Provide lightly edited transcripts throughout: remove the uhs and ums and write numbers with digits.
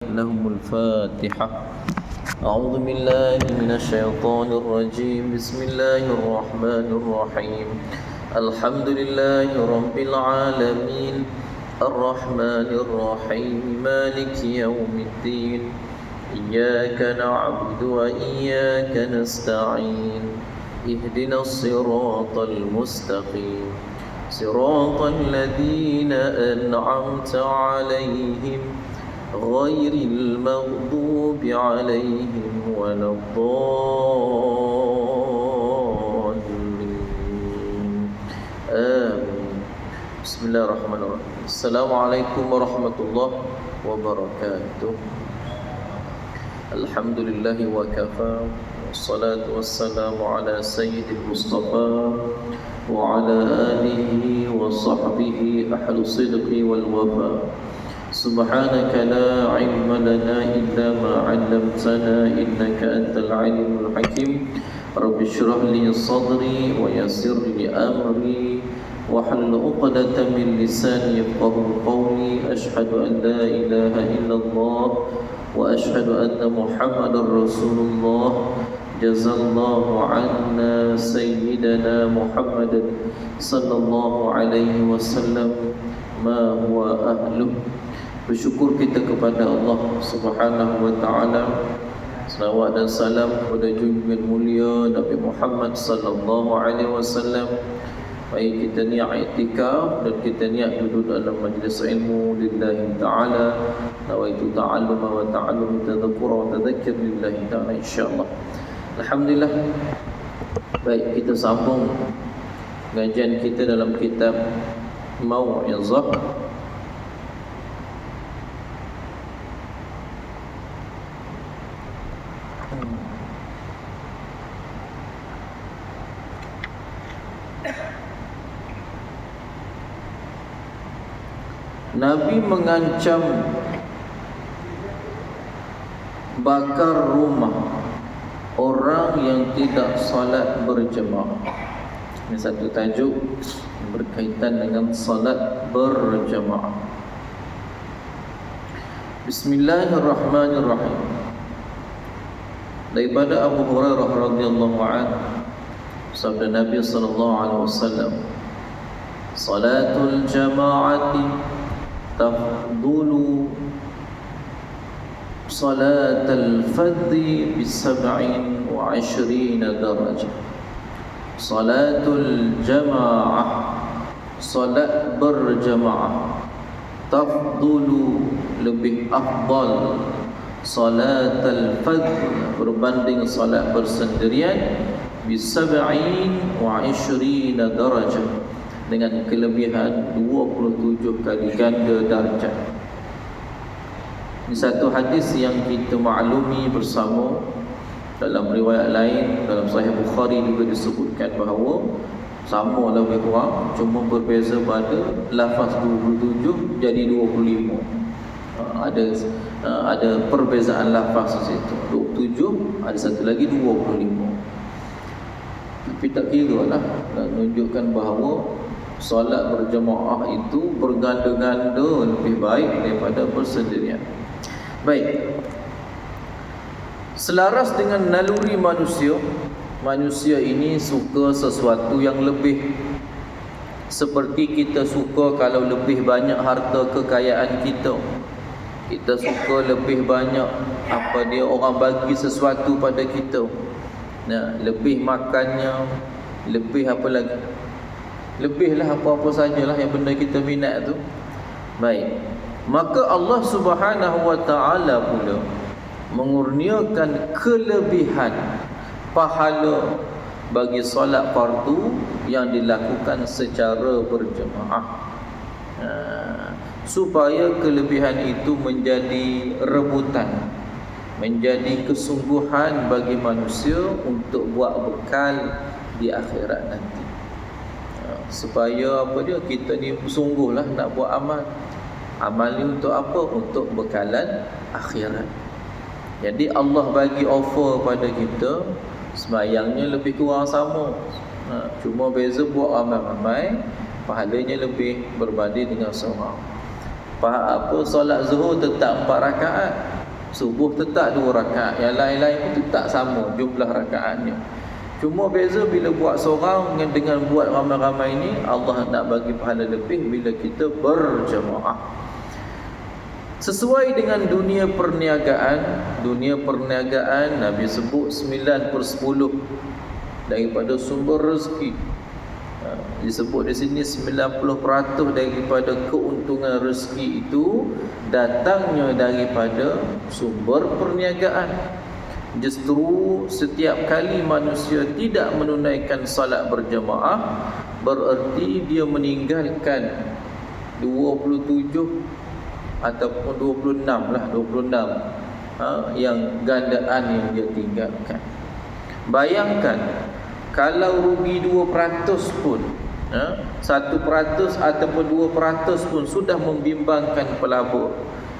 لهم الفاتحة. أعوذ بالله من الشيطان الرجيم. بسم الله الرحمن الرحيم. الحمد لله رب العالمين الرحمن الرحيم مالك يوم الدين. إياك نعبد وإياك نستعين. اهدنا الصراط المستقيم صراط الذين أنعمت عليهم غير المغضوب عليهم ولا الضالين آمين. بسم الله الرحمن الرحيم. السلام عليكم ورحمة الله وبركاته. الحمد لله وكفى والصلاة والسلام على سيد المصطفى وعلى آله وصحبه أهل الصدق والوفاء. سبحانك لا علم لنا إلا ما علمتنا إنك أنت العليم الحكيم. رب اشرح لي صدري ويسر لي أمري واحلل عقدة من لساني يفقهوا قولي. أشهد أن لا إله إلا الله وأشهد أن محمدا رسول الله. جزا الله عنا سيدنا محمد صلى الله عليه وسلم ما هو أهله. Bersyukur kita kepada Allah Subhanahu wa taala. Selawat dan salam kepada junjungan mulia Nabi Muhammad sallallahu alaihi wasallam. Baik kita niat i'tikaf dan kita niat duduk dalam majlis ilmu lillahi taala. Nawaitu ta'allum wa ta'allum tadhakkur wa tadhakkir lillahi taala insyaallah. Alhamdulillah. Baik, kita sambung pengajian kita dalam kitab Mau'izah. Nabi mengancam bakar rumah orang yang tidak salat berjemaah. Ini satu tajuk berkaitan dengan salat berjemaah. Bismillahirrahmanirrahim. Daripada Abu Hurairah radhiyallahu anhu, sabda Nabi sallallahu alaihi wasallam, salatul jama'ati tafdulu salatal fadhi bi27 darajah. Salatul jama'ah, salat berjamaah, tafdulu lebih afdal, salatal fadh berbanding salat bersendirian, bi27 darajah dengan kelebihan 27 kali ganda darjat. Ini satu hadis yang kita maklumi bersama. Dalam riwayat lain dalam Sahih Bukhari juga disebutkan bahawa sama lebih kurang, cuma berbeza pada lafaz 27 jadi 25. Ada perbezaan lafaz di situ. 27 ada satu lagi 25. Tapi tak kira lah, nak menunjukkan bahawa solat berjemaah itu berganda-ganda lebih baik daripada bersendirian. Baik. Selaras dengan naluri manusia, manusia ini suka sesuatu yang lebih. Seperti kita suka kalau lebih banyak harta kekayaan kita. Kita suka lebih banyak orang bagi sesuatu pada kita. Nah, lebih makannya, lebih apa lagi? Lebihlah apa-apa sajalah yang benda kita minat tu. Baik. Maka Allah Subhanahu wa taala pula mengurniakan kelebihan pahala bagi solat fardu yang dilakukan secara berjemaah. Supaya kelebihan itu menjadi rebutan, menjadi kesungguhan bagi manusia untuk buat bekal di akhirat nanti. Supaya kita ni sungguhlah nak buat amal. Amal ni untuk apa? Untuk bekalan akhirat. Jadi Allah bagi offer pada kita, sembahyangnya lebih kurang sama. Cuma beza buat amal ramai, pahalanya lebih berbanding dengan seorang. Solat zuhur tetap 4 rakaat, subuh tetap 2 rakaat, yang lain-lain pun tetap sama jumlah rakaatnya. Cuma beza bila buat seorang dengan buat ramai-ramai ini, Allah nak bagi pahala lebih bila kita berjemaah. Sesuai dengan dunia perniagaan, Nabi sebut 9/10 daripada sumber rezeki. Disebut di sini 90% daripada keuntungan rezeki itu datangnya daripada sumber perniagaan. Justru setiap kali manusia tidak menunaikan salat berjemaah, bererti dia meninggalkan 27 ataupun 26 yang gandaan yang dia tinggalkan. Bayangkan kalau rugi 2% pun, 1% ataupun 2% pun sudah membimbangkan pelabur.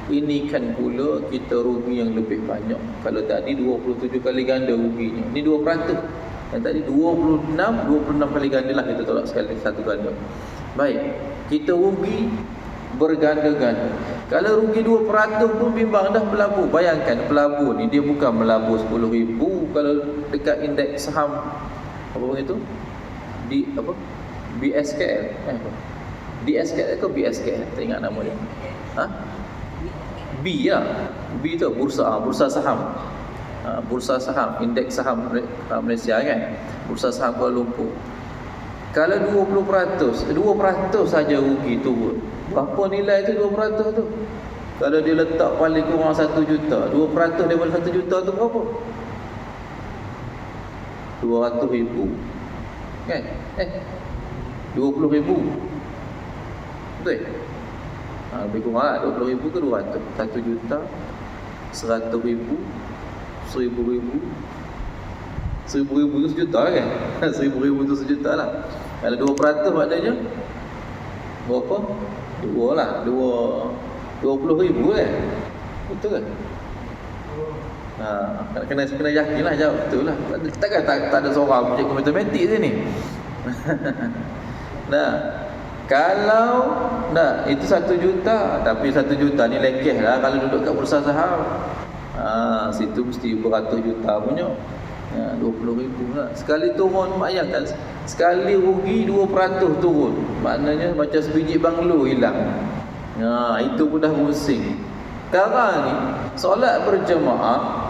Ini kan pula kita rugi yang lebih banyak. Kalau tadi 27 kali ganda ruginya, ini 2%. Yang tadi 26 kali ganda lah kita tolak sekali satu ganda. Baik, kita rugi berganda-ganda. Kalau rugi 2% pun bimbang dah pelabur. Bayangkan pelabur ni dia bukan melabur 10,000 kalau dekat indeks saham apa begitu? BSKL. DSKL ke BSKL? Tak ingat nama dia. B tu bursa saham. Bursa saham, indeks saham Malaysia kan. Bursa saham Kuala Lumpur. Kalau 2% saja rugi turun. Berapa nilai tu 2% tu? Kalau dia letak paling kurang 1 juta, 2% daripada 1 juta tu berapa? 200,000 kan? 20,000. Betul? Lebih kurang lah 20,000 ke 200. 1 juta, 100,000, 1,000. 1,000 tu sejuta kan? 1,000 tu sejuta lah. Kalau 2% maknanya berapa? 20,000 kan? Betul kan? Kena yakin lah jawab betul lah. Takkan tak ada seorang cikgu matematik sini. Kalau itu 1 juta, tapi 1 juta ni lekeh lah kalau duduk kat bursa saham. Situ mesti beratus juta punya. 20,000 lah. Sekali turun, bayangkan sekali rugi 2% turun, maknanya macam sebiji banglo hilang. Itu pun dah pusing. Sekarang ni solat berjemaah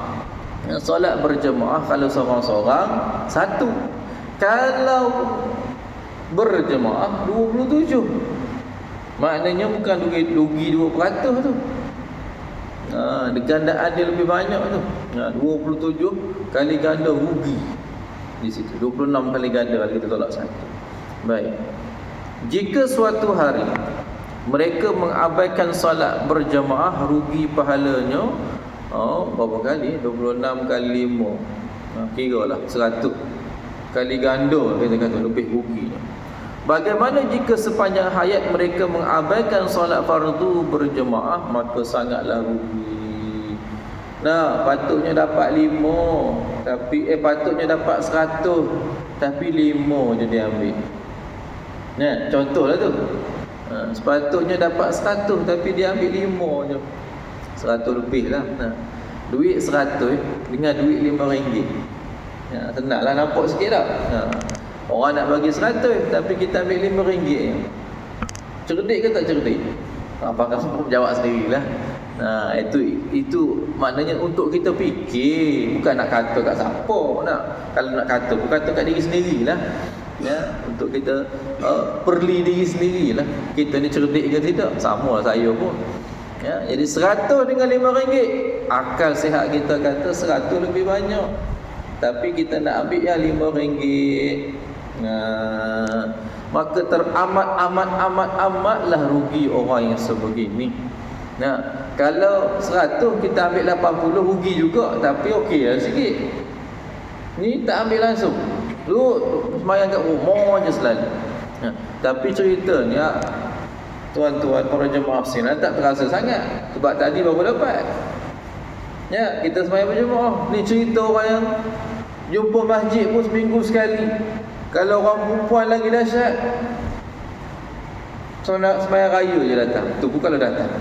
kalau seorang-seorang satu, kalau berjemaah 27, maknanya bukan rugi 2% tu. Gandaan dia lebih banyak tu. 27 kali ganda rugi di situ. 26 kali ganda kalau kita tolak satu. Baik. Jika suatu hari mereka mengabaikan solat berjemaah, rugi pahalanya berapa kali? 26 kali 5. Kiralah 100 kali ganda kita kata lebih ruginya. Bagaimana jika sepanjang hayat mereka mengabaikan solat fardu berjemaah, maka sangatlah rugi. Patutnya dapat 5, tapi patutnya dapat 100, tapi 5 je dia ambil. Contohlah tu. Sepatutnya dapat 100, tapi dia ambil 5 je. 100 lebih lah. Duit 100 dengan duit RM5. Senanglah nampak sikit tak? Orang nak bagi 100, tapi kita ambil RM5. Cerdik ke tak cerdik? Apa kamu jawab sendirilah. Itu maknanya untuk kita fikir, bukan nak kata kat siapa. Kalau nak kata, pun kata kat diri sendirilah. Untuk kita perli diri sendirilah. Kita ni cerdik ke tidak? Sama lah saya pun. Jadi 100 dengan RM5, akal sihat kita kata 100 lebih banyak, tapi kita nak ambil yang RM5. Maka teramat-amatlah rugi orang yang sebegini. Kalau 100 kita ambil 80, rugi juga, tapi okey lah sikit. Ni tak ambil langsung, lu semayang kat rumah je selalu. Tapi ceritanya tuan-tuan para jemaah sini tak terasa sangat, sebab tadi baru dapat. Kita semayang berjemaah. Ni cerita orang yang jumpa masjid pun seminggu sekali. Kalau orang perempuan lagi dahsyat. sembahyang raya je datang. Tu pun kalau datang.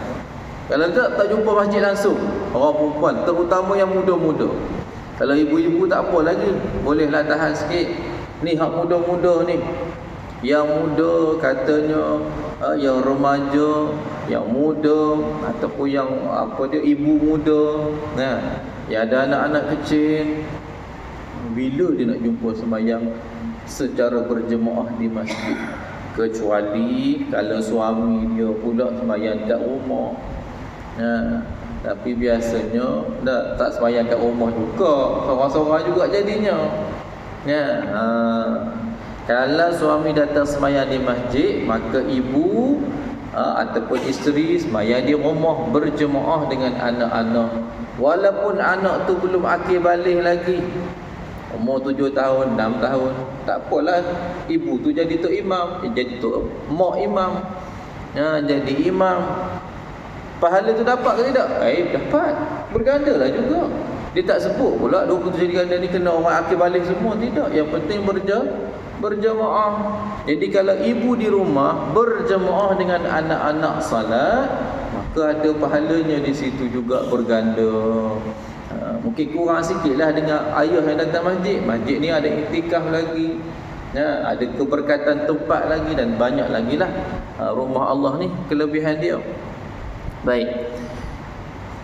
Kalau tak jumpa masjid langsung. Orang perempuan, terutama yang muda-muda. Kalau ibu-ibu tak apa lagi, bolehlah tahan sikit. Ni hak muda-muda ni. Yang muda katanya, yang remaja, yang muda ataupun yang ibu muda. Nah, yang ada anak-anak kecil, bila dia nak jumpa sembahyang secara berjemaah di masjid? Kecuali kalau suami dia pula sembahyang kat rumah. Tapi biasanya tak sembahyang kat rumah juga, seorang-seorang juga jadinya. Kalau suami datang sembahyang di masjid, maka ibu ataupun isteri sembahyang di rumah berjemaah dengan anak-anak. Walaupun anak tu belum akil balik lagi, umur 7 tahun, 6 tahun, tak apalah, ibu tu jadi tok imam, jadi tok mak imam. Jadi imam. Pahala tu dapat ke tidak? Dapat. Berganda lah juga. Dia tak sebut pula 27 ganda ni kena orang akil balik semua. Tidak. Yang penting berjemaah. Jadi kalau ibu di rumah berjemaah dengan anak-anak salat, maka ada pahalanya di situ juga berganda. Mungkin kurang sikit lah dengan ayah yang datang masjid. Masjid ni ada iktikaf lagi, ada keberkatan tempat lagi, dan banyak lagi lah rumah Allah ni kelebihan dia. Baik.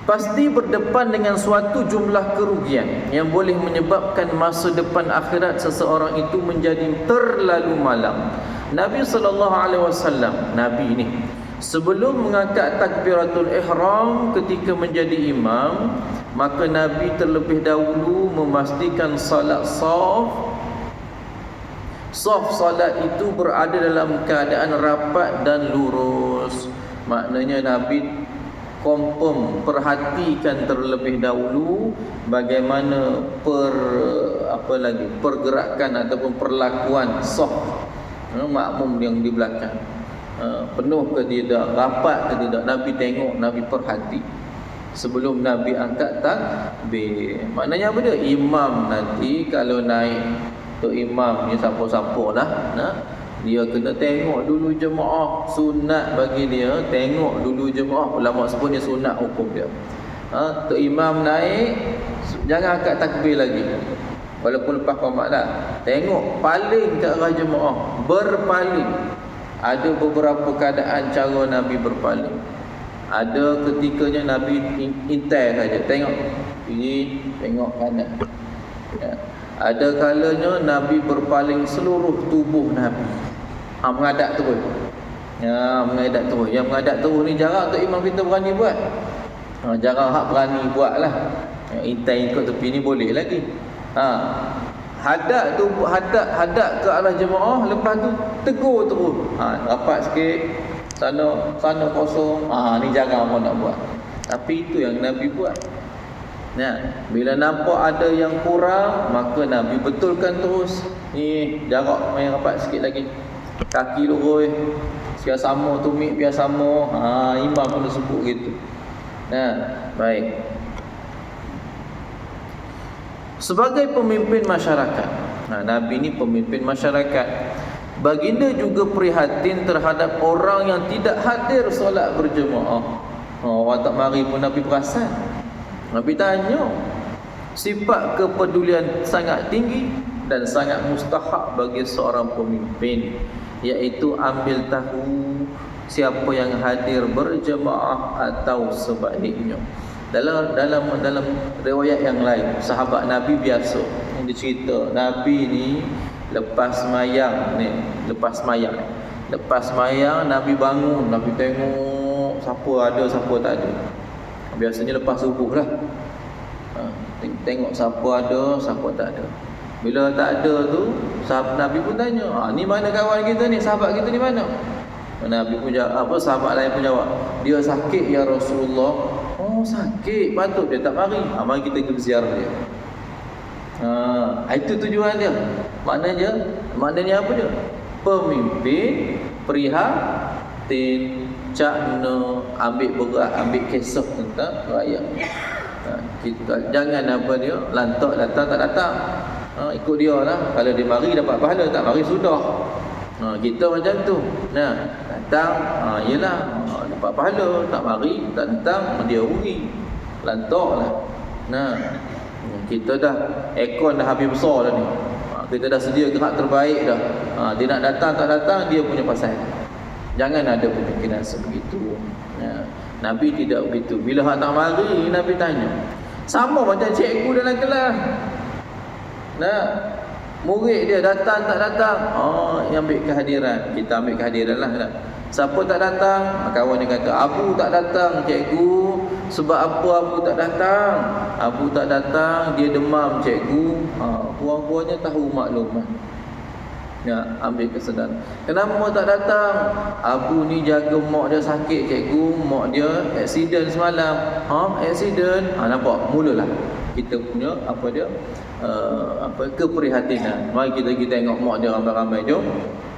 Pasti berdepan dengan suatu jumlah kerugian yang boleh menyebabkan masa depan akhirat seseorang itu menjadi terlalu malam. Nabi SAW, Nabi ni, sebelum mengangkat takbiratul ihram ketika menjadi imam, maka Nabi terlebih dahulu memastikan salat saf salat itu berada dalam keadaan rapat dan lurus. Maknanya Nabi perhatikan terlebih dahulu bagaimana pergerakan ataupun perlakuan saf makmum yang di belakang, penuh ke tidak, rapat ke tidak. Nabi tengok, Nabi perhati sebelum Nabi angkat takbir. Maknanya apa dia? Imam nanti kalau naik, tu imam ni siapa-siapa lah, dia kena tengok dulu jemaah. Sunat bagi dia tengok dulu jemaah. Ulama sebut ni sunat hukum dia. Tok imam naik, jangan angkat takbir lagi walaupun lepas qamat dah. Tengok, paling ke arah jemaah, berpaling. Ada beberapa keadaan cara Nabi berpaling. Ada ketikanya Nabi intai saja, tengok ini, tengok kanan. Ada kalanya Nabi berpaling seluruh tubuh Nabi. Menghadap terus. Menghadap terus. Yang menghadap terus ni jarang tu imam kita berani buat. Jarang hak berani buat lah. Intai ikut tepi ni boleh lagi. Hadap tu, hadap ke arah jemaah, lepas tu tegur terus. Rapat sikit. Sana kosong. Ni jarang orang nak buat. Tapi itu yang Nabi buat. Bila nampak ada yang kurang, maka Nabi betulkan terus. Ni jarak main rapat sikit lagi. Kaki lurus, biar sama, tumit biar sama. Imam pun sebut gitu. Baik. Sebagai pemimpin masyarakat, Nabi ni pemimpin masyarakat, baginda juga prihatin terhadap orang yang tidak hadir solat berjemaah. Orang tak mari pun Nabi perasan. Nabi tanya. Sifat kepedulian sangat tinggi dan sangat mustahak bagi seorang pemimpin, iaitu ambil tahu siapa yang hadir berjemaah atau sebaliknya. Dalam riwayat yang lain, sahabat Nabi biasa yang dicerita, Nabi ni lepas semayang Nabi bangun, Nabi tengok siapa ada siapa tak ada. Biasanya lepas subuh lah, tengok siapa ada siapa tak ada. Bila tak ada tu, sahabat Nabi pun tanya, ni mana kawan kita ni, sahabat kita ni mana? Nabi pun jawab, sahabat lain pun jawab, dia sakit ya Rasulullah. Sakit, patut dia tak mari. Mari kita pergi ziarah dia. Itu tujuan dia. Maknanya apa dia? Pemimpin prihatin, cakna, ambil berat, ambil kisah tentang rakyat. Kita jangan apa dia, lantak datang tak datang. Ikut dia lah. Kalau dia mari dapat pahala, tak mari sudah. Kita macam tu. datang, yelah, dapat pahala. Tak mari, tak datang, dia rugi, lantak lah. Nah, kita dah aircon dah habis besar dah ni, kita dah sedia gerak terbaik dah. Dia nak datang tak datang, dia punya pasal. Jangan ada pemikiran sebegitu. Nabi tidak begitu. Bila hak tak mari, Nabi tanya. Sama macam cikgu dalam kelas. Murid dia datang tak datang, yang ambil kehadiran. Kita ambil kehadiran lah. Siapa tak datang? Kawan dia kata, Abu tak datang cikgu. Sebab apa Abu tak datang? Abu tak datang, dia demam cikgu. Puan-puannya tahu maklumat. Ambil kesedaran. Kenapa tak datang? Abu ni jaga mak dia sakit cikgu. Mak dia aksiden semalam. Aksiden. Nampak? Mulalah kita punya keprihatinan. Mari kita tengok mak dia ramai-ramai. Jom.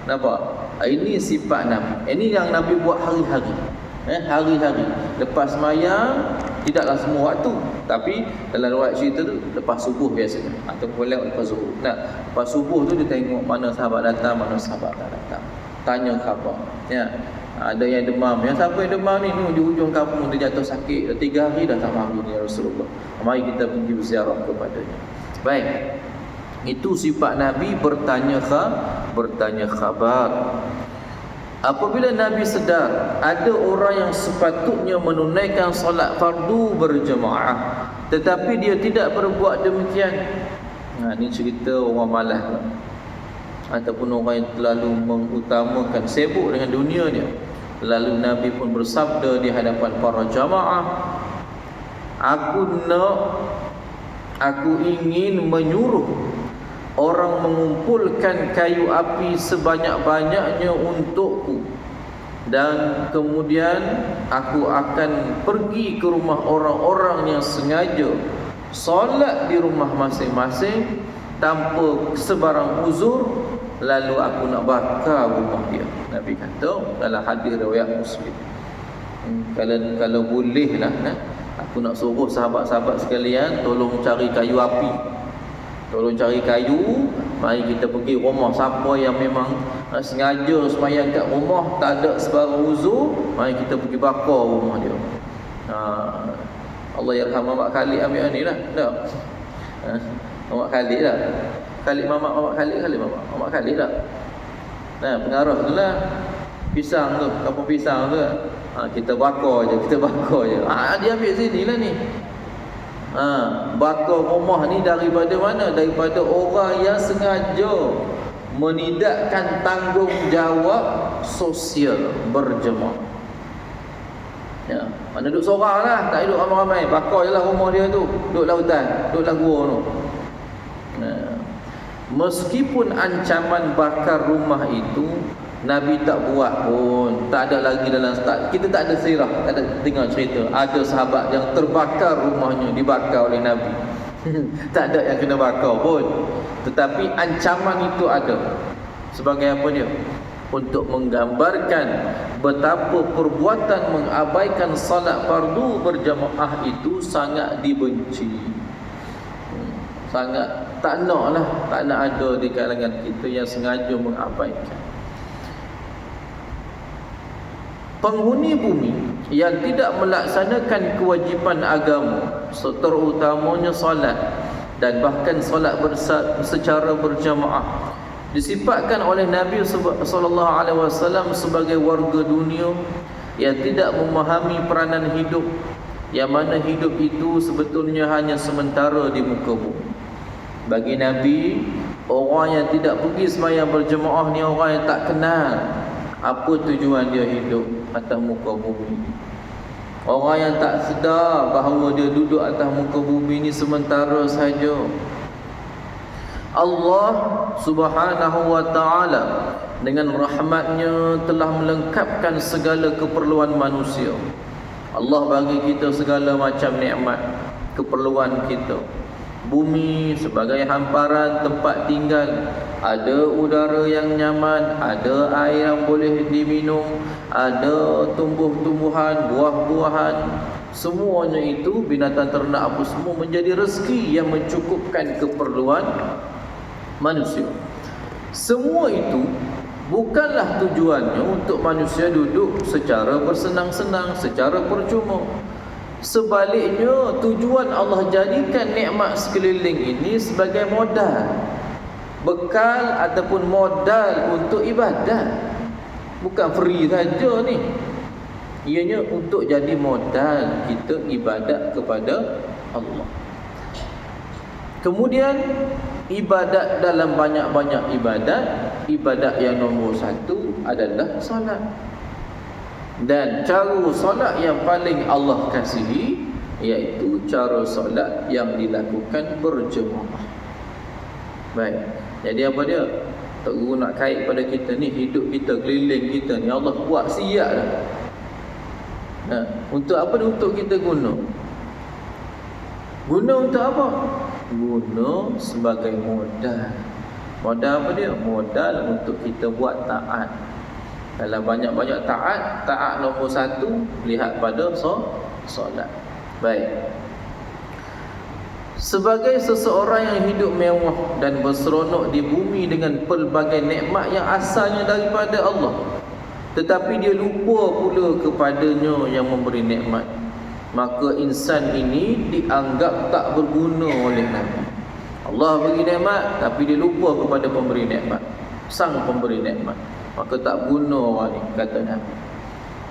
Nampak? Ini sifat Nabi. Ini yang Nabi buat hari-hari. Hari-hari. Lepas sembahyang, tidaklah semua waktu, tapi dalam riwayat cerita tu lepas subuh biasanya, ataupun lepas zuhur. Lepas subuh tu dia tengok mana sahabat datang, mana sahabat tak datang. Tanya khabar. Ada yang demam. Yang siapa yang demam ni? Di ujung kampung, dia jatuh sakit. Dah 3 hari dah tak mari ni Rasulullah. Mari kita pergi berziarah kepadanya. Baik. Itu sifat Nabi, bertanya khabar. Apabila Nabi sedar ada orang yang sepatutnya menunaikan solat fardu berjemaah, tetapi dia tidak berbuat demikian. Ini cerita orang malas ataupun orang yang terlalu mengutamakan, sibuk dengan dunia dia. Lalu Nabi pun bersabda di hadapan para jamaah, Aku ingin menyuruh orang mengumpulkan kayu api sebanyak-banyaknya untukku, dan kemudian aku akan pergi ke rumah orang-orang yang sengaja solat di rumah masing-masing tanpa sebarang uzur, lalu aku nak bakar rumah dia. Nabi kata dalam hadis riwayat Muslim, kalau boleh lah, aku nak suruh sahabat-sahabat sekalian tolong cari kayu api. Tolong cari kayu. Mari kita pergi rumah siapa yang memang sengaja sembahyang kat rumah, tak ada sebarang uzur, mari kita pergi bakar rumah dia. Allah yarham Mamak Khalid ambil ni lah. Tak? Mamak Khalid lah. Mamak Khalid lah. Pengarah tu lah. Pisang tu, kampung pisang tu. Kita bakar je. Dia ambil sini lah ni. Bakar rumah ni daripada mana? Daripada orang yang sengaja menidakkan tanggungjawab sosial berjemaah. Mana duduk seorang lah, tak duduk ramai-ramai. Bakar je lah rumah dia tu, duduk lautan, duduk gua tu. Meskipun ancaman bakar rumah itu Nabi tak buat pun, tak ada lagi dalam start. Kita tak ada sirah, tak ada dengar cerita ada sahabat yang terbakar rumahnya, dibakar oleh Nabi. Tak ada yang kena bakar pun. Tetapi ancaman itu ada. Sebagai apa dia? Untuk menggambarkan betapa perbuatan mengabaikan salat fardu berjamaah itu sangat dibenci. Sangat tak nak ada di kalangan kita yang sengaja mengabaikan. Penghuni bumi yang tidak melaksanakan kewajipan agama, terutamanya solat dan bahkan solat secara berjamaah, disifatkan oleh Nabi SAW sebagai warga dunia yang tidak memahami peranan hidup, yang mana hidup itu sebetulnya hanya sementara di muka bumi. Bagi Nabi, orang yang tidak pergi sembahyang berjemaah ni orang yang tak kenal apa tujuan dia hidup atas muka bumi. Orang yang tak sedar bahawa dia duduk atas muka bumi ni sementara saja. Allah Subhanahu wa ta'ala dengan rahmatnya telah melengkapkan segala keperluan manusia. Allah bagi kita segala macam nikmat, keperluan kita. Bumi sebagai hamparan tempat tinggal, ada udara yang nyaman, ada air yang boleh diminum, ada tumbuh-tumbuhan, buah-buahan. Semuanya itu binatang ternak apa semua menjadi rezeki yang mencukupkan keperluan manusia. Semua itu Bukanlah tujuannya untuk manusia duduk secara bersenang-senang, secara percuma. Sebaliknya, tujuan Allah jadikan nikmat sekeliling ini sebagai modal, bekal ataupun modal untuk ibadat. Bukan free saja ni. Ianya untuk jadi modal kita ibadat kepada Allah. Kemudian ibadat dalam banyak-banyak ibadat yang nombor satu adalah solat. Dan cara solat yang paling Allah kasihi iaitu cara solat yang dilakukan berjemaah. Baik. Jadi apa dia? Tak guru nak kait pada kita ni, hidup kita, keliling kita ni Allah buat siap dah. Untuk apa? Untuk kita guna. Guna untuk apa? Guna sebagai modal. Modal apa dia? Modal untuk kita buat taat. Dalam banyak-banyak taat nombor satu lihat pada solat. Baik. Sebagai seseorang yang hidup mewah dan berseronok di bumi dengan pelbagai nikmat yang asalnya daripada Allah, tetapi dia lupa pula kepadanya yang memberi nikmat, maka insan ini dianggap tak berguna oleh Nabi. Allah beri nikmat tapi dia lupa kepada pemberi nikmat, sang pemberi nikmat, maka tak guna orang ni, kata Nabi.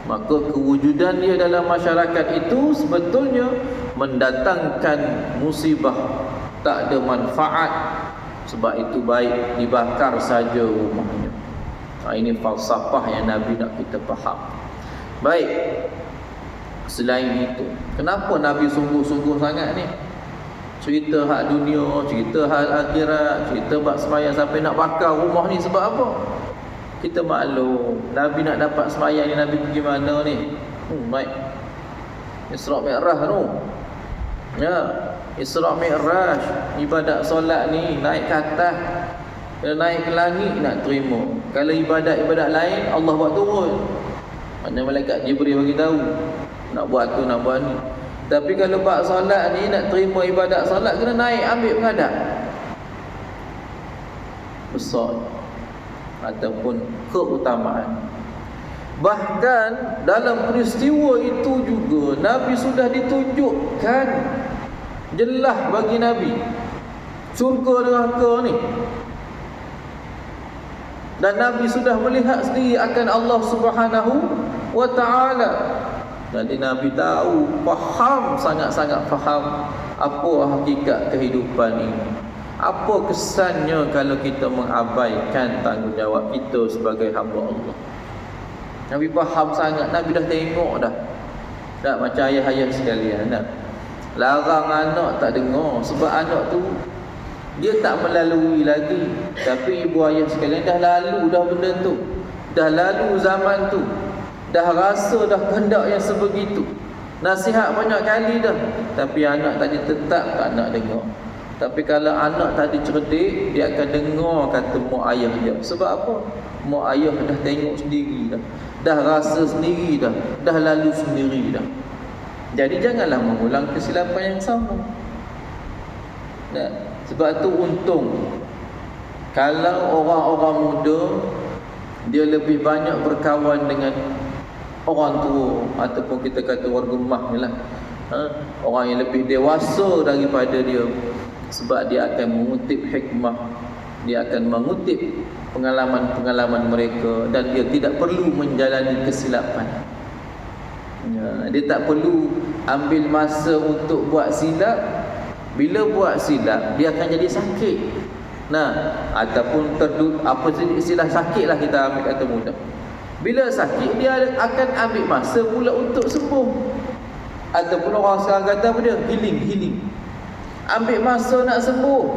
Maka kewujudan dia dalam masyarakat itu sebetulnya mendatangkan musibah, tak ada manfaat. Sebab itu baik dibakar saja rumahnya. Ini falsafah yang Nabi nak kita faham. Baik. Selain itu, kenapa Nabi sungguh-sungguh sangat ni? Cerita hak dunia, cerita hak akhirat, cerita bab sembahyang sampai nak bakar rumah ni sebab apa? Kita maklum, Nabi nak dapat sembahyang ni, Nabi pergi mana ni? Baik. Isra' Mi'raj tu. Ya, Isra' Mi'raj, ibadat solat ni naik ke atas. Kalau naik ke langit nak terima. Kalau ibadat-ibadat lain Allah buat turun. Mana malaikat Jibril bagi tahu nak buat tu, nak buat ni. Tapi kalau bab solat ni nak terima ibadat solat kena naik ambil penghadap. Besar ataupun keutamaan. Bahkan dalam peristiwa itu juga Nabi sudah ditunjukkan jelas bagi Nabi syurga neraka ni. Dan Nabi sudah melihat sendiri akan Allah Subhanahu wa ta'ala. Jadi Nabi tahu, faham, sangat-sangat faham apa hakikat kehidupan ini. Apa kesannya kalau kita mengabaikan tanggungjawab kita sebagai hamba Allah. Nabi faham sangat, Nabi dah tengok dah. Tak macam ayah-ayah sekalian, nak larang anak tak dengar. Sebab anak tu dia tak melalui lagi. Tapi ibu ayah sekalian dah lalu dah benda tu. Dah lalu zaman tu. Dah rasa dah kehendak yang sebegitu. Nasihat banyak kali dah. Tapi anak tadi tetap tak nak dengar. Tapi kalau anak tadi cerdik, dia akan dengar kata mak ayah dia. Sebab apa? Mak ayah dah tengok sendiri dah. Dah rasa sendiri dah. Dah lalu sendiri dah. Jadi janganlah mengulang kesilapan yang sama. Nah, sebab tu untung kalau orang-orang muda dia lebih banyak berkawan dengan orang tua ataupun kita kata orang gemah ni lah. Orang yang lebih dewasa daripada dia. Sebab dia akan mengutip hikmah, dia akan mengutip pengalaman-pengalaman mereka, dan dia tidak perlu menjalani kesilapan. Dia tak perlu ambil masa untuk buat silap. Bila buat silap dia akan jadi sakit. Ataupun apa istilah sakit lah, kita ambil kata mudah. Bila sakit dia akan ambil masa pula untuk sembuh. Ataupun orang sekarang kata apa dia? Healing. Ambil masa nak sembuh.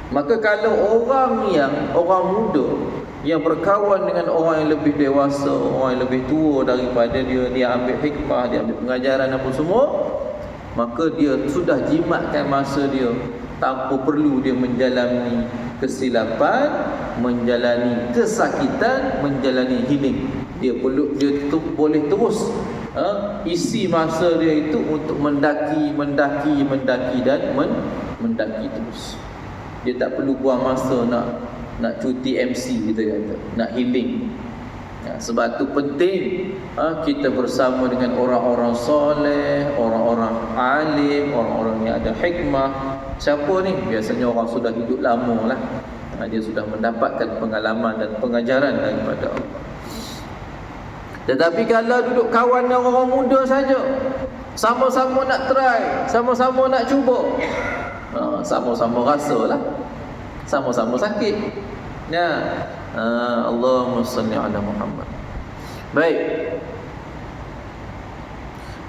Maka kalau orang muda yang berkawan dengan orang yang lebih dewasa, orang yang lebih tua daripada dia, dia ambil hikmah, dia ambil pengajaran apa semua, maka dia sudah jimatkan masa dia tanpa perlu dia menjalani kesilapan, menjalani kesakitan, menjalani healing. Dia boleh terus isi masa dia itu untuk mendaki dan mendaki terus. Dia tak perlu buang masa nak nak cuti MC kita kata, nak healing. Sebab tu penting kita bersama dengan orang-orang soleh, orang-orang alim, orang-orang yang ada hikmah. Siapa ni? Biasanya orang sudah hidup lama lah. Dia sudah mendapatkan pengalaman dan pengajaran daripada Allah. Tetapi kalau duduk kawan dengan orang muda saja, sama-sama nak try, sama-sama nak cuba, sama-sama rasa lah, sama-sama sakit. Allahumma salli ala Muhammad. Baik.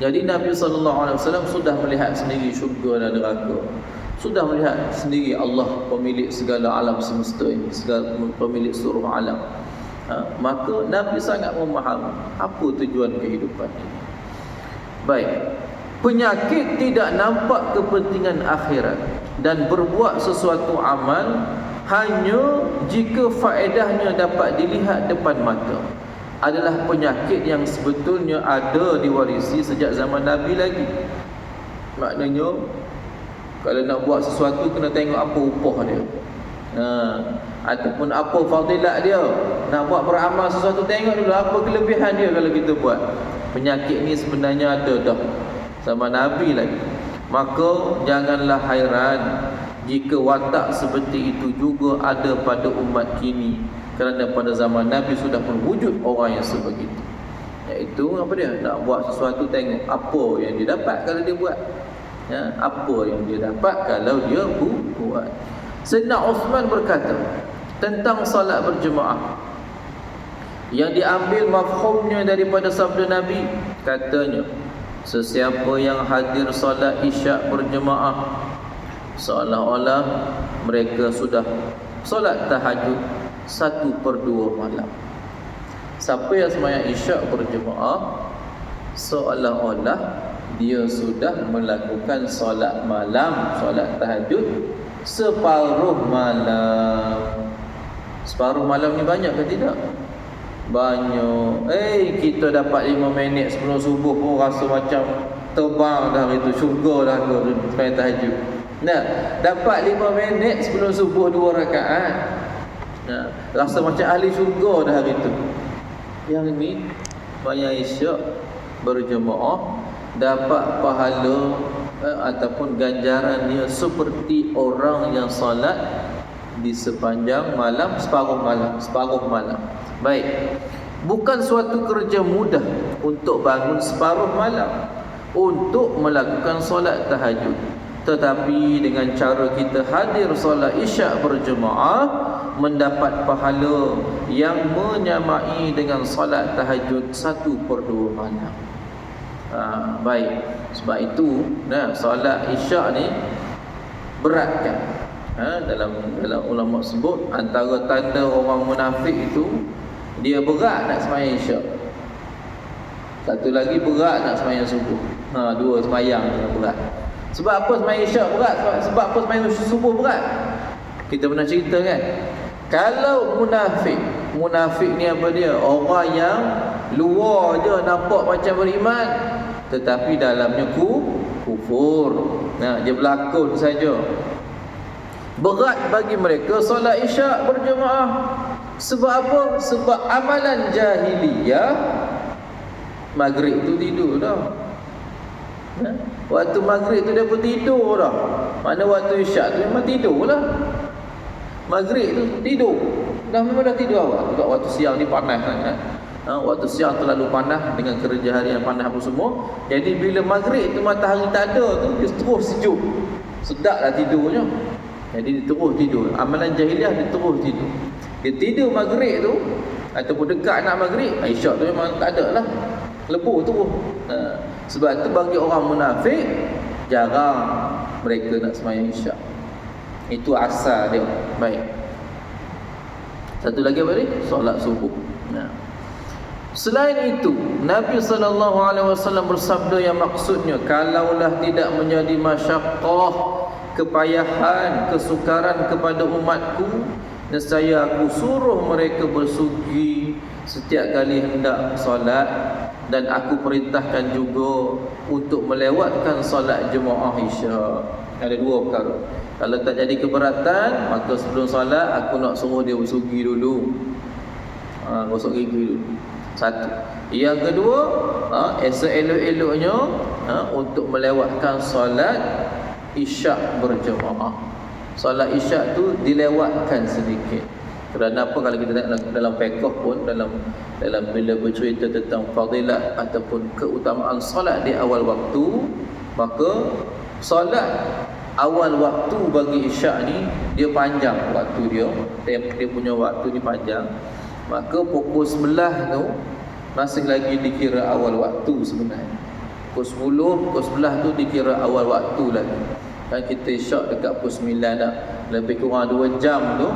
Jadi Nabi SAW sudah melihat sendiri syurga dan neraka. Sudah melihat sendiri Allah pemilik segala alam semesta ini, segala pemilik seluruh alam. Maka Nabi sangat memahami apa tujuan kehidupan ini. Baik. Penyakit tidak nampak kepentingan akhirat dan berbuat sesuatu amal hanya jika faedahnya dapat dilihat depan mata adalah penyakit yang sebetulnya ada diwarisi sejak zaman Nabi lagi. Maknanya kalau nak buat sesuatu kena tengok apa upah dia, ataupun apa fadilat dia. Nak buat beramal sesuatu, tengok dulu apa kelebihan dia kalau kita buat. Penyakit ni sebenarnya ada dah zaman Nabi lagi. Maka janganlah hairan jika watak seperti itu juga ada pada umat kini, kerana pada zaman Nabi sudah pun wujud orang yang sebegitu. Iaitu apa dia? Nak buat sesuatu, tengok apa yang dia dapat kalau dia buat, apa yang dia dapat kalau dia buat. Sayyidina Uthman berkata tentang salat berjemaah yang diambil mafhumnya daripada sabda Nabi, katanya, sesiapa yang hadir salat isyak berjemaah seolah-olah mereka sudah solat tahajud 1/2 malam. Siapa yang sembahyang isyak berjemaah seolah-olah dia sudah melakukan solat malam, solat tahajud separuh malam. Separuh malam ni banyak ke tidak? Banyak. Kita dapat 5 minit sebelum subuh pun rasa macam terbang dah hari tu, syurga dah ke sembahyang tahajud. Dapat 5 minit sebelum subuh 2 rakaat. Rasa macam ahli syurga dah hari tu. Yang ni sembahyang isyak berjemaah dapat pahala ataupun ganjaran dia seperti orang yang salat di sepanjang malam, separuh malam. Baik. Bukan suatu kerja mudah untuk bangun separuh malam untuk melakukan solat tahajud. Tetapi dengan cara kita hadir solat isyak berjemaah, mendapat pahala yang menyamai dengan solat tahajud 1/2 malam. Baik. Sebab itu solat isyak ni berat kan. Dalam ulama sebut antara tanda orang munafik itu, dia berat nak sembahyang isyak, satu lagi berat nak sembahyang subuh. Dua sembahyang berat. Sebab apa sembahyang isyak berat? Sebab apa sembahyang subuh berat? Kita pernah cerita kan, kalau munafik ni apa dia? Orang yang luar je nampak macam beriman, tetapi dalamnya kufur. Dia berlakon saja. Berat bagi mereka solat isyak berjemaah. Sebab apa? Sebab amalan jahiliyah maghrib tu tidur dah. Waktu maghrib tu dia pun tidur dah. Mana waktu isyak tu memang tidur lah. Maghrib tu tidur, memang dah tidur awal. Juga waktu siang ni panas kan. Waktu siang terlalu panas dengan kerja harian panas apa semua. Jadi bila maghrib tu matahari tak ada tu, dia terus sejuk, sedaplah tidurnya. Jadi dia terus tidur. Amalan jahiliah dia terus tidur. Dia tidur maghrib tu ataupun dekat nak maghrib, isyak tu memang tak ada lah, lebur terus. Sebab tu bagi orang munafik jarang mereka nak sembahyang isyak. Itu asal dia. Baik. Satu lagi apa ni? Solat subuh. Selain itu, Nabi SAW bersabda yang maksudnya, kalaulah tidak menjadi masyaqqah, kepayahan, kesukaran kepada umatku, nescaya aku suruh mereka bersugi setiap kali hendak solat dan aku perintahkan juga untuk melewatkan solat jemaah Isyak. Ada dua perkara. Kalau tak jadi keberatan, maka sebelum solat aku nak suruh dia bersugi dulu, gosok gigi dulu. Satu. Yang kedua, seelok-eloknya untuk melewatkan solat Isyak berjemaah. Solat Isyak tu dilewatkan sedikit. Kerana apa? Kalau kita tengok dalam fiqh pun, dalam bila bercerita tentang fadilat ataupun keutamaan solat di awal waktu, maka solat awal waktu bagi Isyak ni dia panjang waktu dia punya waktu ni panjang. Maka pukul 9 tu masih lagi dikira awal waktu sebenarnya. Pukul 10, pukul 11 tu dikira awal waktu lagi. Kan kita Isyak dekat pukul 9 dah, lebih kurang 2 jam tu.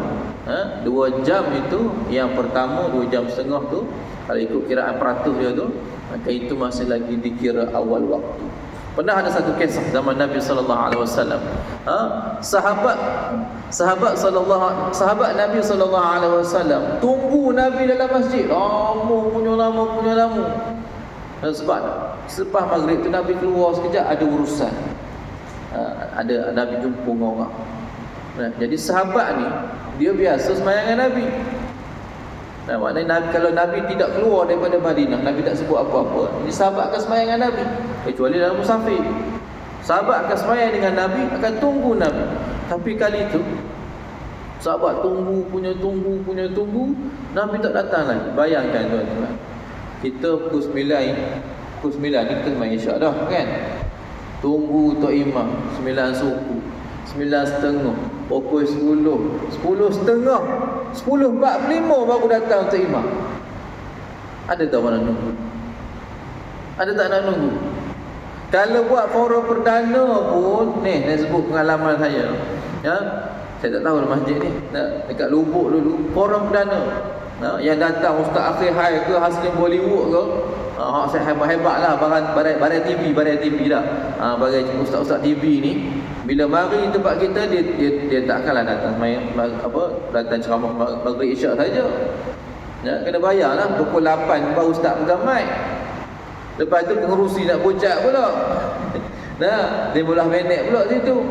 2 jam itu, yang pertama 2 jam setengah tu, kalau ikut kiraan peratus dia tu, maka itu masih lagi dikira awal waktu. Pernah ada satu kisah zaman Nabi sallallahu alaihi wasallam. Sahabat Nabi sallallahu alaihi wasallam tunggu Nabi dalam masjid. Lama. Sebab selepas maghrib tu Nabi keluar sekejap, ada urusan. Ada Nabi jumpa orang. Jadi sahabat ni dia biasa sembahyang dengan Nabi. Maknanya kalau Nabi tidak keluar daripada Madinah, Nabi tak sebut apa-apa, jadi sahabat akan sembahyang dengan Nabi, kecuali dalam musafir. Sahabat akan sembahyang dengan Nabi, akan tunggu Nabi. Tapi kali itu sahabat tunggu, Nabi tak datang lagi. Bayangkan tuan-tuan, kita pukul 9 ni kita sembahyang Isyak dah kan. Tunggu Tok Imam 9 suku, 9.30, pukul 10, 10.30, 10.45 baru datang Tok Imam. Ada tak orang nak nunggu? Ada tak nak nunggu? Kalau buat forum perdana pun, ni saya sebut pengalaman saya. Ya, saya tak tahu masjid ni, dekat Lubuk dulu, forum perdana. Yang datang Ustaz Akhir Hai ke, Haslim Bollywood ke, saya hebat-hebat lah, barang TV dah. Barang Ustaz-Ustaz TV ni, bila mari tempat kita, dia takkanlah datang datang ceramah maghrib Isyak saja. Ya, kena bayar lah. Pukul 8 baru Ustaz pegang mic. Lepas tu pengerusi nak bocak pula. 15 minit pula situ.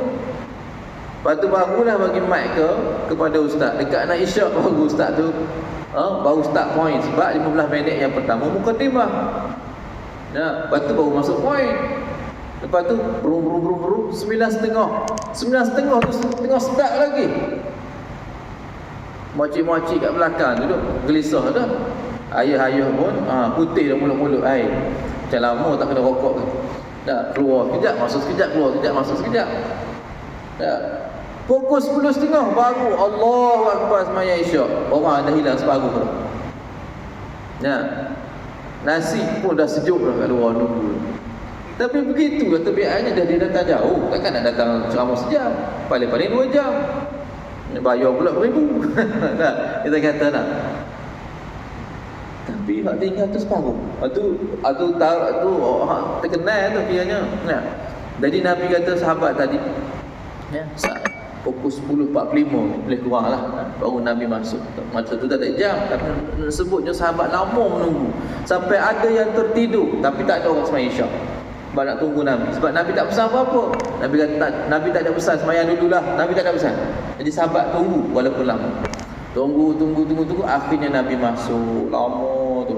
Lepas tu barulah bagi mic kepada Ustaz. Dekat nak Isyak baru Ustaz tu baru start point. Sebab 15 minit yang pertama mukadimah. Lepas tu baru masuk point. Lepas tu brum 9.30 tu tengah start lagi. Makcik-makcik kat belakang duduk gelisah dah. Ayah-ayah pun putih dah mulut-mulut air. Macam lama tak kena rokok ke. Dah keluar sekejap, masuk sekejap, keluar sekejap, masuk sekejap. Dah pukul 10.30 baru Allahu Akbar sembahyang Isyak. Orang dah hilang separuh dah. Nasi pun dah sejuk dah kat luar nunggu. Tapi begitulah tabiatnya, dah dia datang jauh. Takkan nak datang ceramah sejam, paling-paling 2 jam. Bayar pula beribu. Kita kata nak. Tapi hak tinggal tu separuh. Tu terkenal tu kiranya. Jadi Nabi kata sahabat tadi, pukul 10.45 lebih kurang lah, baru Nabi masuk. Masa tu tak ada jam, tapi sebutnya sahabat lama menunggu, sampai ada yang tertidur. Tapi tak ada orang sembahyang Isyak, sebab nak tunggu Nabi. Sebab Nabi tak pesan apa-apa. Nabi kata Nabi tak ada pesan sembahyang dululah. Nabi tak ada pesan. Jadi sahabat tunggu walaupun lama. Tunggu. Akhirnya Nabi masuk. Lama tu.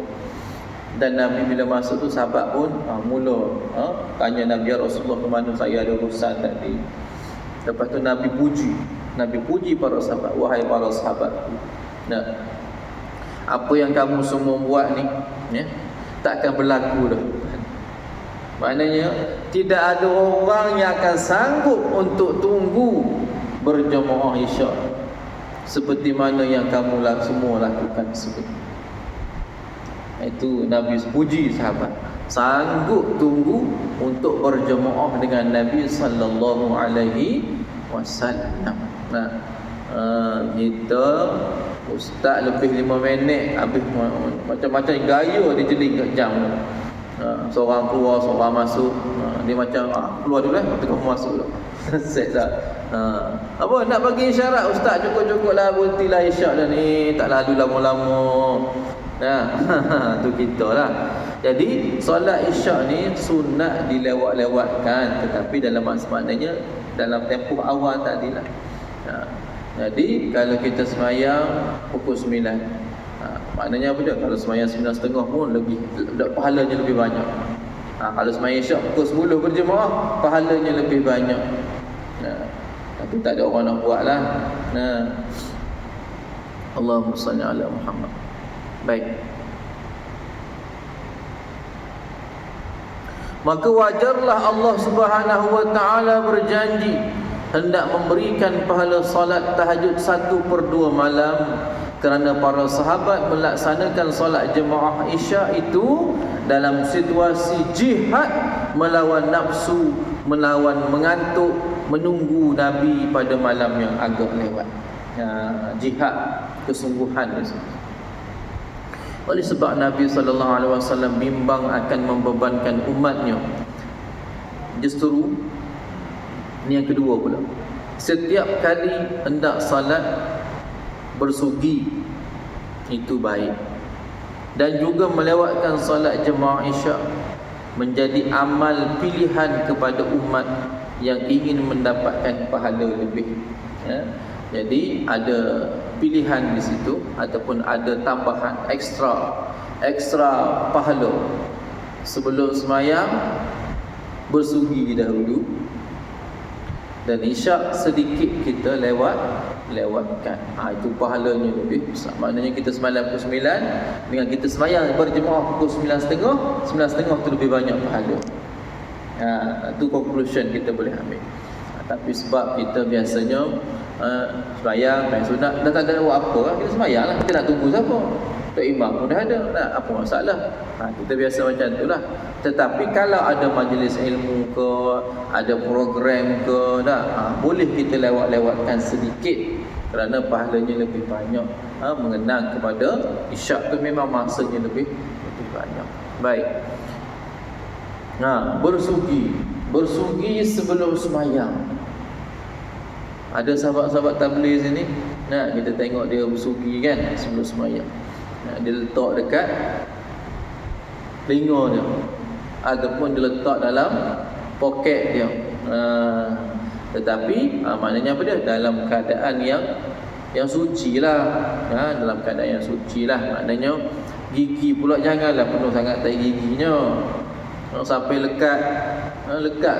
Dan Nabi bila masuk tu, sahabat pun mula tanya Nabi, ya Rasulullah, ke mana saya ada urusan tadi. Lepas tu Nabi puji para sahabat. Wahai para sahabat, apa yang kamu semua buat ni takkan berlaku dah. Maknanya tidak ada orang yang akan sanggup untuk tunggu berjemaah Isyak seperti mana yang kamu semua lakukan seperti itu. Nabi puji sahabat sanggup tunggu untuk berjemaah dengan Nabi sallallahu alaihi wasallam. Kita ustaz lebih 5 minit habis, macam-macam gaya dia jeling kat jam. Seorang keluar, seorang masuk. Dia macam keluar dulu kamu masuk dulu. Set dah. Apa nak bagi isyarat, ustaz cukup-cukuplah, berhentilah Isyak dah ni, tak lalu lama-lama. Tu kita lah. Jadi solat Isyak ni sunat dilewat-lewatkan, tetapi dalam maknanya dalam tempoh awal tadilah. Jadi kalau kita semayang pukul 9, maknanya apa dia? Kalau semayang 9.30 pun pahalanya lebih banyak. Kalau semayang Isyak pukul 10 berjemaah, pahalanya lebih banyak. Tapi tak ada orang nak buat lah. Allahumma salli ala Muhammad. Baik. Maka wajarlah Allah Subhanahu wa taala berjanji hendak memberikan pahala salat tahajud 1/2 malam, kerana para sahabat melaksanakan solat jemaah Isyak itu dalam situasi jihad melawan nafsu, melawan mengantuk, menunggu Nabi pada malam yang agak lewat. Jihad kesungguhan di situ. Oleh sebab Nabi SAW bimbang akan membebankan umatnya. Justru ini yang kedua pula, setiap kali hendak salat bersugi itu baik, dan juga melewatkan solat jemaah Isyak menjadi amal pilihan kepada umat yang ingin mendapatkan pahala lebih. Jadi ada pilihan di situ, ataupun ada tambahan ekstra pahala. Sebelum semayang bersugi dahulu, dan Isyak sedikit kita lewatkan. Itu pahalanya lebih besar. Maknanya kita semayang pukul 9 dengan kita semayang berjemaah pukul 9.30 tu lebih banyak pahala. Itu conclusion kita boleh ambil. Tapi sebab kita biasanya semayang main sunat, dah tak ada buat apa, kita semayang lah. Kita nak tunggu siapa? Tok Imam pun dah ada, apa masalah? Kita biasa macam tu lah. Tetapi kalau ada majlis ilmu ke, ada program ke, boleh kita lewatkan sedikit, kerana pahalanya lebih banyak. Mengenang kepada Isyak tu memang masanya lebih banyak. Baik. Bersugi sebelum semayang. Ada sahabat-sahabat tabligh sini, kita tengok dia bersugi kan sebelum semayang. Dia letak dekat telinga dia, ataupun dia letak dalam poket dia. Tetapi maknanya apa dia? Dalam keadaan yang suci lah. Dalam keadaan yang suci lah. Maknanya gigi pula janganlah penuh sangat tai giginya. Sampai lekat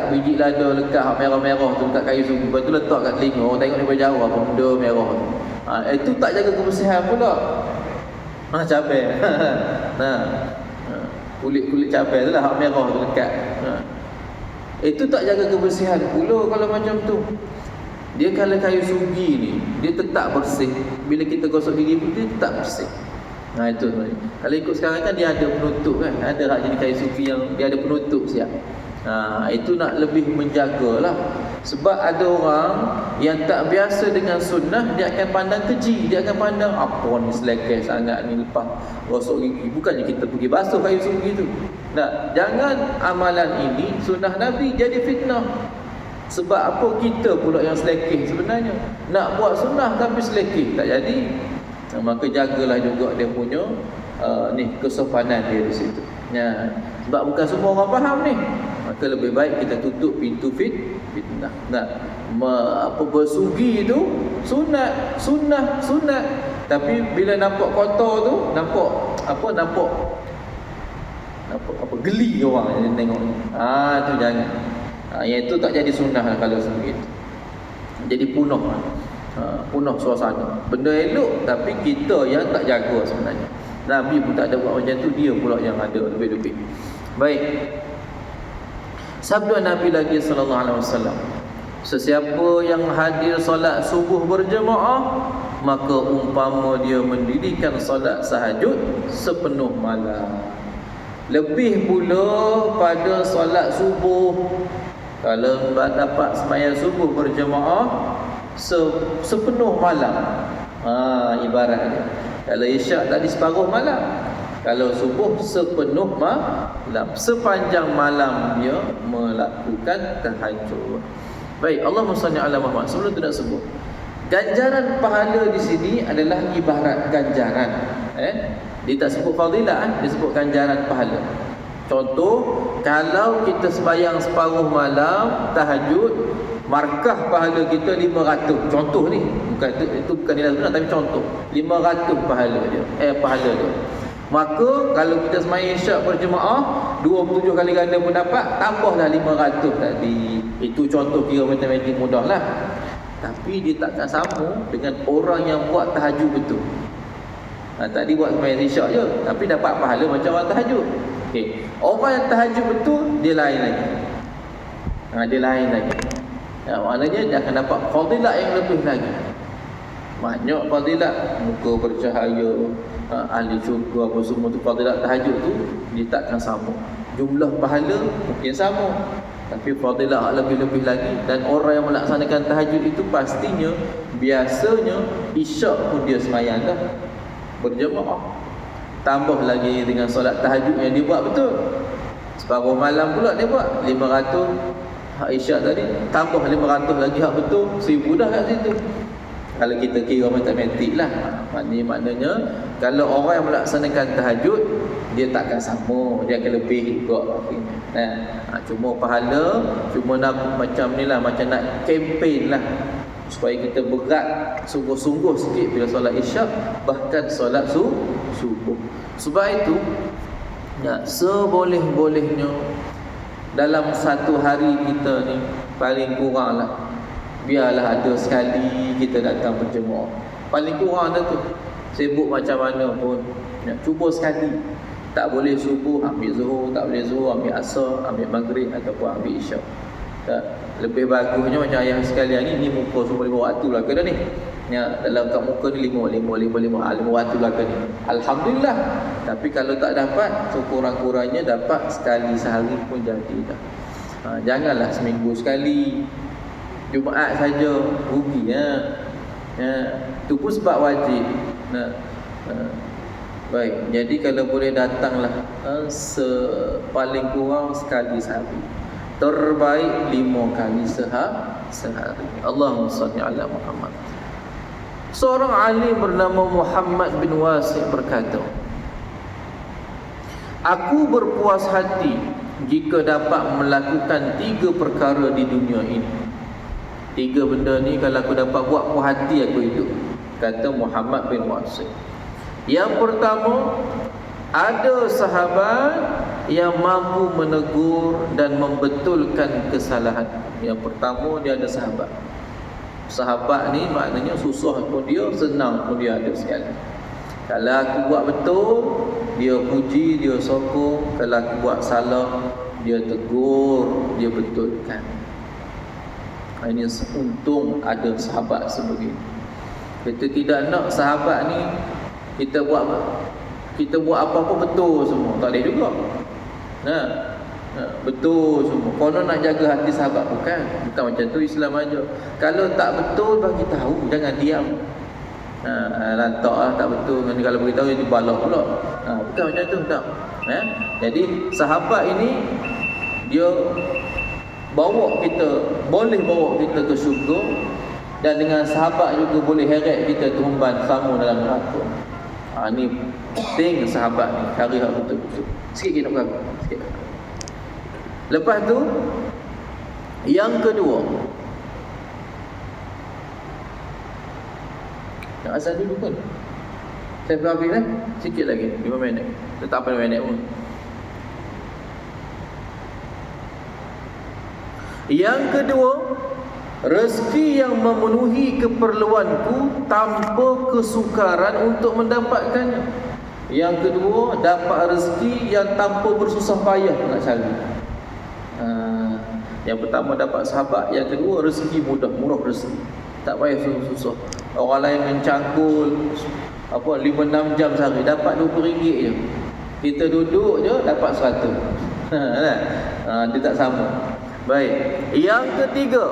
biji lada, lekat hak merah-merah tu, lekat kayu sugu, lepas tu letak kat telinga. Orang tengok daripada jauh apa benda merah tu. Itu tak jaga kebersihan pula. Cabai. Kulit cabai tu lah hak merah tu lekat. Itu tak jaga kebersihan pula kalau macam tu. Dia kalau kayu sugi ni, dia tetap bersih. Bila kita gosok gigi pun dia tetap bersih. Itu sebenarnya. Kalau ikut sekarang kan dia ada penutup kan. Ada hak jenis kayu sugi yang dia ada penutup siap. Itu nak lebih menjagalah. Sebab ada orang yang tak biasa dengan sunnah, dia akan pandang keji. Dia akan pandang, apa ni selekeh sangat ni lepas gosok gigi. Bukannya kita pergi basuh kayu sugi tu. Jangan amalan ini, sunnah Nabi, jadi fitnah. Sebab apa kita pula yang selekeh sebenarnya. Nak buat sunnah tapi selekeh, tak jadi. Maka jagalah juga dia punya kesopanan dia di situ. Sebab bukan semua orang faham ni. Maka lebih baik kita tutup pintu fitnah. Bersugi tu sunat. Tapi bila nampak kotor tu, nampak geli orang yang tengok ni. Tu jangan. Yang itu tak jadi sunnah kalau sebegitu. Jadi punah suasana. Benda elok tapi kita yang tak jaga sebenarnya. Nabi pun tak ada buat macam tu, dia pula yang ada lebih-lebih. Baik. Sabda Nabi lagi sallallahu alaihi wasallam, sesiapa yang hadir solat subuh berjemaah, maka umpama dia mendirikan solat tahajud sepenuh malam. Lebih pula pada solat subuh, kalau dapat sembahyang subuh berjemaah sepenuh malam. Ibaratnya kalau Isyak tadi separuh malam, kalau subuh sepenuh malam, sepanjang malam dia melakukan tahajud. Baik, Allahumma salli ala Muhammad. Sebelum tu nak sebut, ganjaran pahala di sini adalah ibarat ganjaran. Dia tak sebut fadilah, dia sebut ganjaran pahala. Contoh, kalau kita sembahyang separuh malam tahajud, markah pahala kita 500. Contoh ni, bukan itu bukan nilai sebenar, tapi contoh 500 pahala dia. Pahala dia. Maka kalau kita sembahyang isyak berjemaah 27 kali ganda pun dapat, tambahlah 500 tadi. Itu contoh kira matematik mudahlah. Tapi dia takkan sama dengan orang yang buat tahajud betul. Tadi buat sembahyang isyak je, tapi dapat pahala macam orang tahajud. Okey, orang yang tahajud betul dia lain lagi. Dia lain lagi. Maknanya dia akan dapat fadilat yang lebih lagi. Banyak fadilat, muka bercahaya, ahli syurga apa semua tu, fadilat tahajud tu dia takkan sama. Jumlah pahala mungkin sama, tapi fadilat lebih-lebih lagi. Dan orang yang melaksanakan tahajud itu pastinya biasanya isyak pun dia sembahyang dah berjemaah, tambah lagi dengan solat tahajud yang dia buat betul. Separuh malam pula dia buat 500 hak isyak tadi, tambah 500 lagi hak betul, 1000 dah kat situ. Kalau kita kira matematik lah. Maknanya kalau orang yang melaksanakan tahajud, dia takkan sama, dia akan lebih juga. Cuma pahala, cuma nak macam ni lah, macam nak kempen lah, supaya kita berat sungguh-sungguh sikit bila solat isyak, bahkan solat subuh. Sebab itu seboleh-bolehnya dalam satu hari kita ni paling kurang lah, biarlah ada sekali kita datang berjemaah. Paling kurang dah tu. Sibuk macam mana pun, cuba sekali. Tak boleh subuh ambil zuhur, tak boleh zuhur ambil asar, ambil maghrib ataupun ambil isyak. Lebih bagusnya macam ayah sekalian ni muka semua 5 waktu lah ke dah ni. Dalam kat muka ni 5 waktu lah ke ni. Alhamdulillah. Tapi kalau tak dapat, sekurang-kurangnya dapat sekali sehari pun jadi dah. Janganlah seminggu sekali, Jumaat saja rugi itu pun sebab wajib. Baik, jadi kalau boleh datanglah paling kurang sekali sehari, terbaik 5 kali sehari. Allahumma salli ala Muhammad. Seorang alim bernama Muhammad bin Wasi' berkata, aku berpuas hati jika dapat melakukan 3 perkara di dunia ini. 3 benda ni kalau aku dapat buat, puas hati aku hidup, kata Muhammad bin Wasi'. Yang pertama, ada sahabat yang mampu menegur dan membetulkan kesalahan. Yang pertama, dia ada sahabat. Sahabat ni maknanya susah pun dia, senang pun dia ada sekali. Kalau aku buat betul, dia puji, dia sokong. Kalau aku buat salah, dia tegur, dia betulkan. Ini untung ada sahabat sebegini. Kita tidak nak sahabat ni kita buat apa-apa betul semua, tak boleh juga. Betul semua. Konon nak jaga hati sahabat, bukan macam tu Islam aja. Kalau tak betul bagi tahu, jangan diam. Lantak lah tak betul. Nanti kalau beritahu jadi balak pula. Bukan macam tu, tak. Jadi sahabat ini dia boleh bawa kita ke syurga, dan dengan sahabat juga boleh heret kita tumban sama dalam neraka. Ni penting sahabat ni, cari hak betul-betul. Sikit kita nak berapa? Sikit. Lepas tu yang kedua, yang asal dulu pun saya berhabis sikit lagi 5 minit. Tak apa 5 minit pun. Yang kedua, rezeki yang memenuhi keperluanku tanpa kesukaran untuk mendapatkannya. Yang kedua, dapat rezeki yang tanpa bersusah payah nak cari. Yang pertama dapat sahabat, yang kedua rezeki murah rezeki, tak payah susah. Orang lain mencangkul 5-6 jam sehari dapat RM20 je. Kita duduk je dapat 100. Dia tak sama. Baik. Yang ketiga,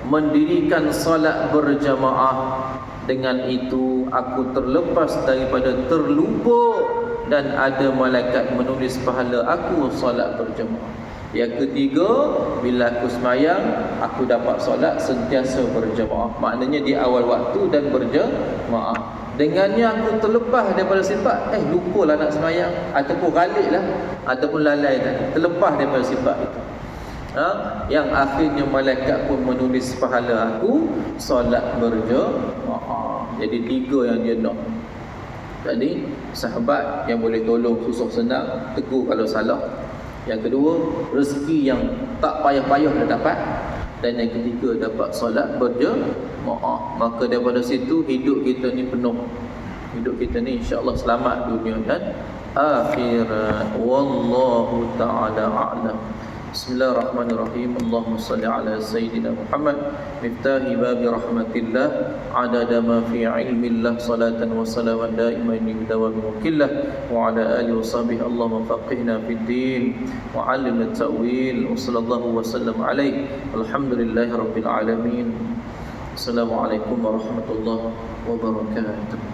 mendirikan solat berjamaah. Dengan itu aku terlepas daripada terlupa dan ada malaikat menulis pahala aku solat berjamaah. Yang ketiga, bila aku semayang, aku dapat solat sentiasa berjemaah. Maknanya di awal waktu dan berjemaah. Dengannya aku terlepas daripada sifat lupalah nak semayang, ataupun galiklah, ataupun lalai tadi, terlepas daripada sifat itu. Yang akhirnya malaikat pun menulis pahala aku solat berjemaah. Jadi 3 yang dia nak. Tadi sahabat yang boleh tolong susah senang, tegur kalau salah. Yang kedua, rezeki yang tak payah-payah dah dapat. Dan yang ketiga, dapat solat berjemaah. Maka daripada situ hidup kita ni penuh. Hidup kita ni insya-Allah selamat dunia dan akhirat. Wallahu ta'ala a'lam. Bismillahirrahmanirrahim. Allahumma salli ala Sayyidina Muhammad miftahi babi rahmatillah adada ma fi ilmillah salatan wa salaman daiman bidawami mukillah wa ala alihi wa sahbihi Allahumma faqihna fid din wa 'allimna at-ta'wil wa sallallahu wa sallam alaihi walhamdulillahi rabbil alamin. Assalamualaikum warahmatullahi wabarakatuh.